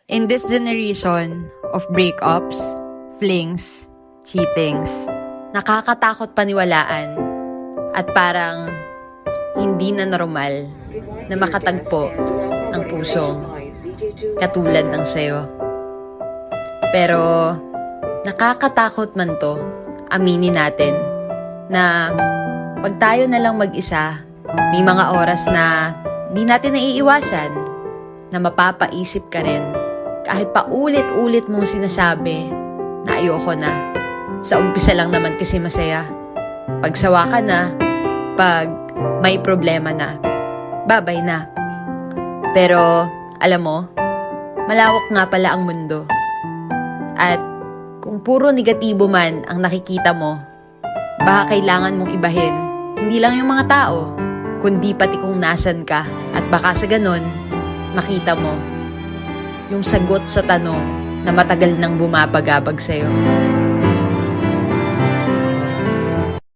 In this generation of breakups, flings, cheatings, nakakatakot paniwalaan at parang hindi na normal na makatagpo ng pusong katulad ng sayo. Pero nakakatakot man to, aminin natin, na pag tayo na lang mag-isa, may mga oras na di natin naiiwasan na mapapaisip ka rin kahit pa ulit-ulit mong sinasabi na ayoko na. Sa umpisa lang naman kasi masaya. Pagsawa ka na, pag may problema na, babay na. Pero, alam mo, malawak nga pala ang mundo. At kung puro negatibo man ang nakikita mo, baka kailangan mong ibahin, hindi lang yung mga tao, kundi pati kung nasan ka. At baka sa ganon, makita mo yung sagot sa tanong na matagal nang bumabagabag sa'yo.